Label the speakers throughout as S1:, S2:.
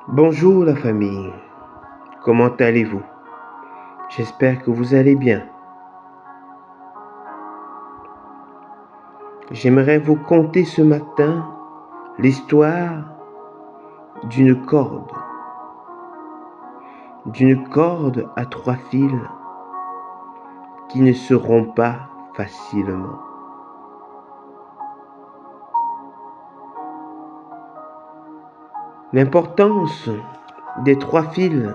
S1: Bonjour la famille, comment allez-vous? J'espère que vous allez bien. J'aimerais vous conter ce matin l'histoire d'une corde. D'une corde à 3 fils qui ne se rompt pas facilement. L'importance des 3 fils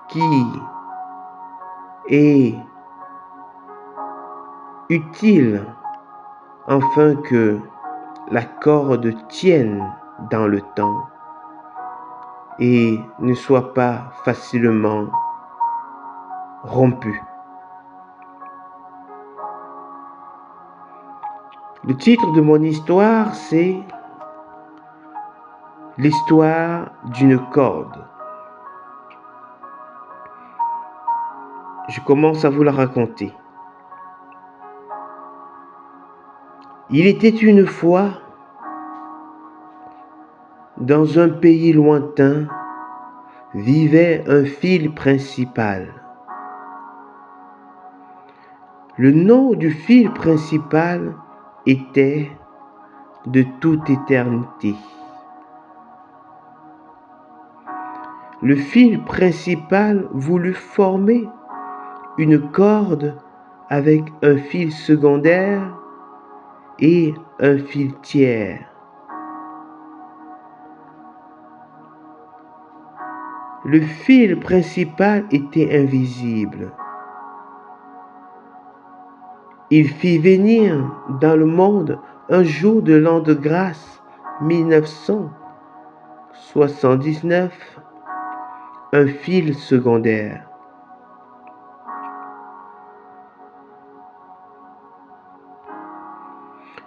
S1: qui est utile afin que la corde tienne dans le temps et ne soit pas facilement rompue. Le titre de mon histoire, c'est l'histoire d'une corde. Je commence à vous la raconter. Il était une fois, dans un pays lointain, vivait un fil principal. Le nom du fil principal était de toute éternité. Le fil principal voulut former une corde avec un fil secondaire et un fil tiers. Le fil principal était invisible. Il fit venir dans le monde un jour de l'an de grâce 1979 un fil secondaire.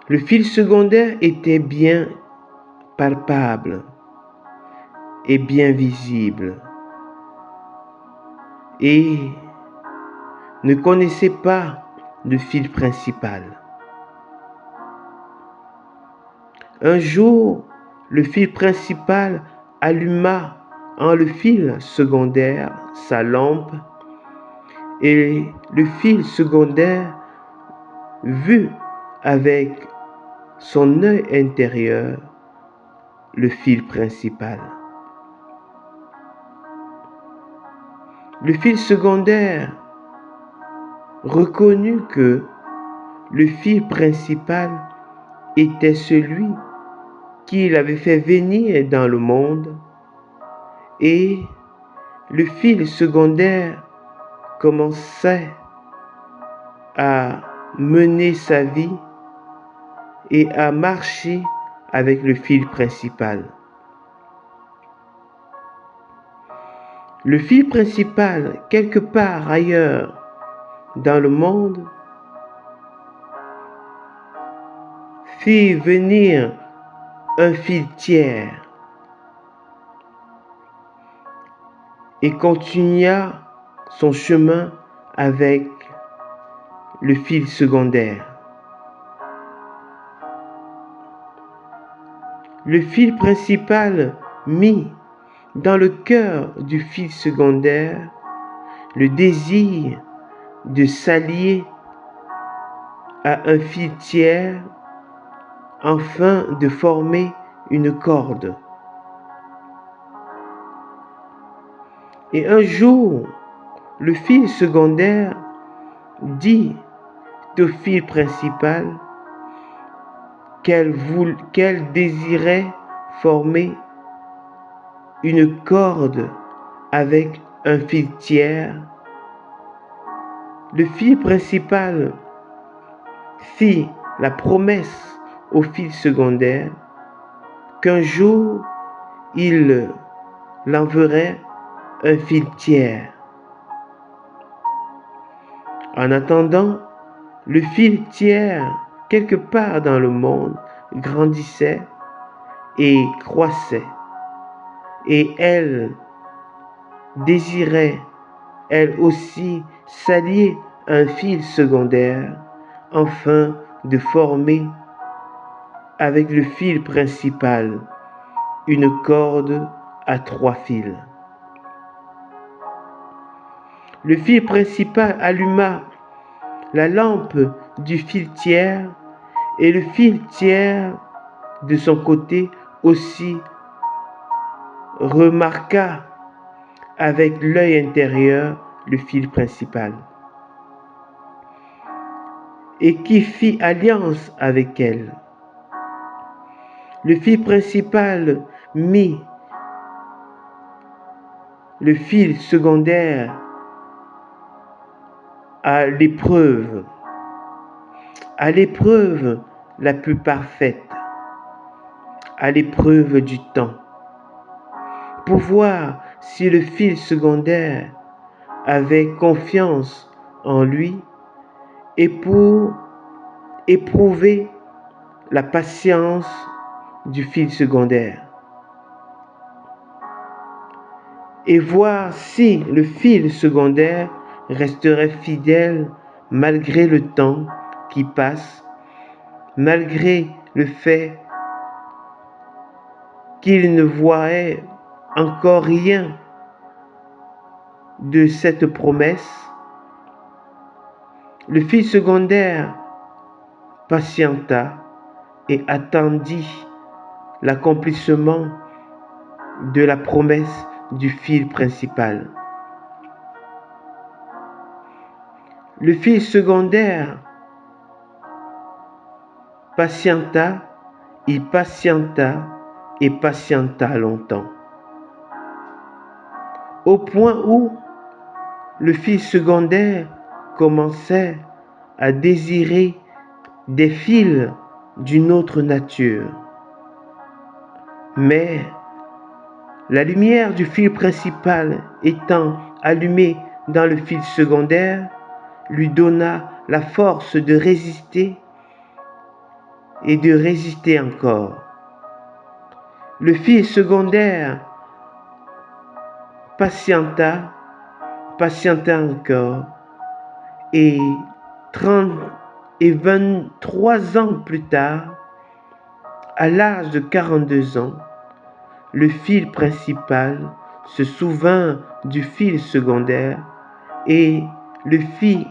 S1: Le fil secondaire était bien palpable et bien visible et ne connaissait pas le fil principal. Un jour, le fil principal alluma en le fil secondaire sa lampe et le fil secondaire vit avec son œil intérieur le fil principal. Le fil secondaire reconnut que le fil principal était celui qu'il avait fait venir dans le monde et le fil secondaire commençait à mener sa vie et à marcher avec le fil principal. Le fil principal, quelque part ailleurs dans le monde, fit venir un fil tiers et continua son chemin avec le fil secondaire. Le fil principal mit dans le cœur du fil secondaire le désir de s'allier à un fil tiers afin de former une corde. Et un jour, le fil secondaire dit au fil principal qu'elle désirait former une corde avec un fil tiers. Le fil principal fit la promesse au fil secondaire qu'un jour il l'enverrait un fil tiers. En attendant, le fil tiers, quelque part dans le monde, grandissait et croissait. Et elle désirait, elle aussi, s'allier à un fil secondaire afin de former avec le fil principal une corde à 3 fils. Le fil principal alluma la lampe du fil tiers et le fil tiers de son côté aussi remarqua avec l'œil intérieur le fil principal et qui fit alliance avec elle. Le fil principal mit le fil secondaire à l'épreuve la plus parfaite, à l'épreuve du temps, pour voir si le fil secondaire avait confiance en lui et pour éprouver la patience du fil secondaire et voir si le fil secondaire resterait fidèle malgré le temps qui passe, malgré le fait qu'il ne voyait encore rien de cette promesse. Le fil secondaire patienta et attendit l'accomplissement de la promesse du fil principal. Le fil secondaire patienta, il patienta et patienta longtemps, au point où le fil secondaire commençait à désirer des fils d'une autre nature. Mais la lumière du fil principal étant allumée dans le fil secondaire, lui donna la force de résister et de résister encore. Le fil secondaire patienta encore, et 23 ans plus tard, à l'âge de 42 ans, le fil principal se souvint du fil secondaire et le fit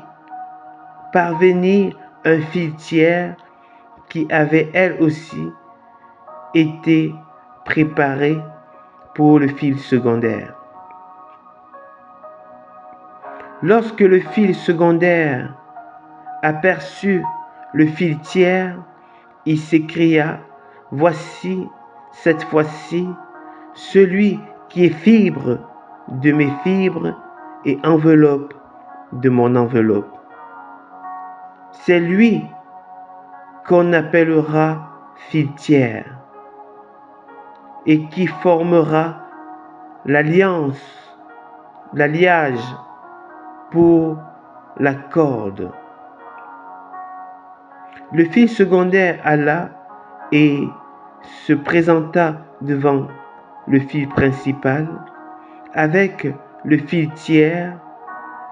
S1: parvenir un fil tiers qui avait elle aussi été préparé pour le fil secondaire. Lorsque le fil secondaire aperçut le fil tiers, il s'écria: « Voici, cette fois-ci, celui qui est fibre de mes fibres et enveloppe de mon enveloppe. C'est lui qu'on appellera fil tiers et qui formera l'alliage pour la corde. » Le fil secondaire alla et se présenta devant le fil principal avec le fil tiers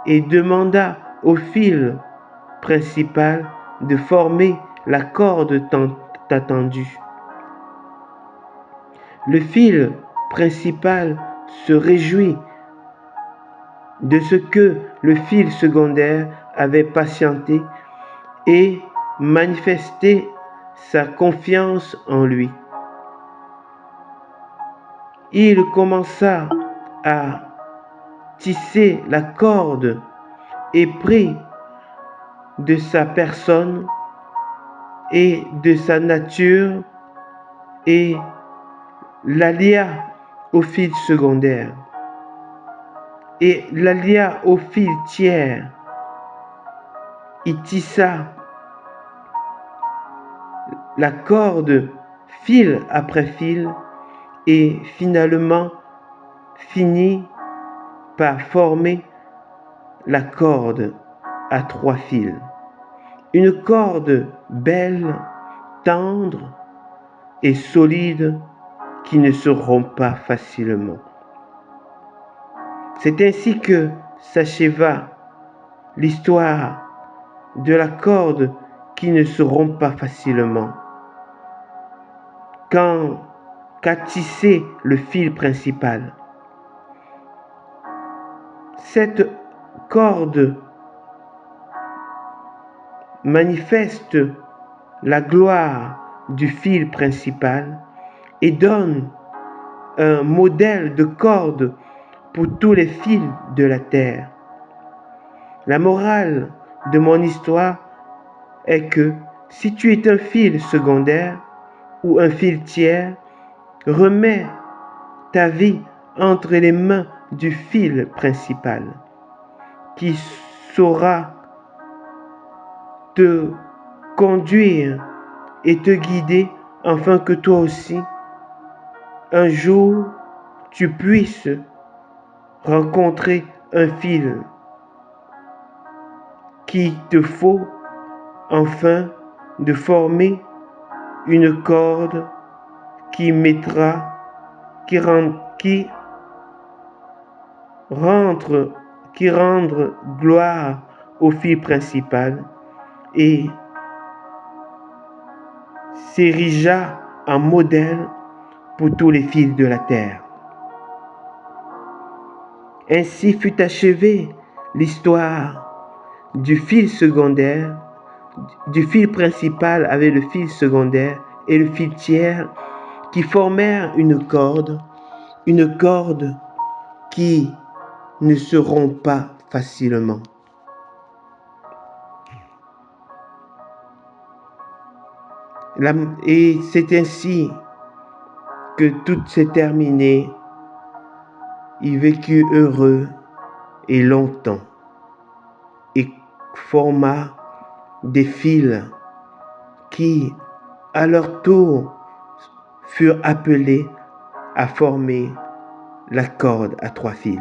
S1: et demanda au fil principal de former la corde tant attendue. Le fil principal se réjouit de ce que le fil secondaire avait patienté et manifesté sa confiance en lui. Il commença à tisser la corde et prit de sa personne et de sa nature et l'allia au fil secondaire et l'allia au fil tiers. Il tissa la corde fil après fil et finalement finit par former la corde à 3 fils. Une corde belle, tendre et solide qui ne se rompt pas facilement. C'est ainsi que s'acheva l'histoire de la corde qui ne se rompt pas facilement. Quand qu'a tissé le fil principal. Cette corde manifeste la gloire du fil principal et donne un modèle de corde pour tous les fils de la terre. La morale de mon histoire est que si tu es un fil secondaire ou un fil tiers, remets ta vie entre les mains du fil principal qui saura te conduire et te guider afin que toi aussi, un jour, tu puisses rencontrer un fil qu'il te faut enfin de former une corde qui mettra, qui rendre gloire au fil principal et s'érigea en modèle pour tous les fils de la terre. Ainsi fut achevée l'histoire du fil secondaire, du fil principal avec le fil secondaire et le fil tiers qui formèrent une corde qui ne se rompt pas facilement. Et c'est ainsi que tout s'est terminé. Il vécut heureux et longtemps et forma des fils qui, à leur tour, furent appelés à former la corde à 3 fils.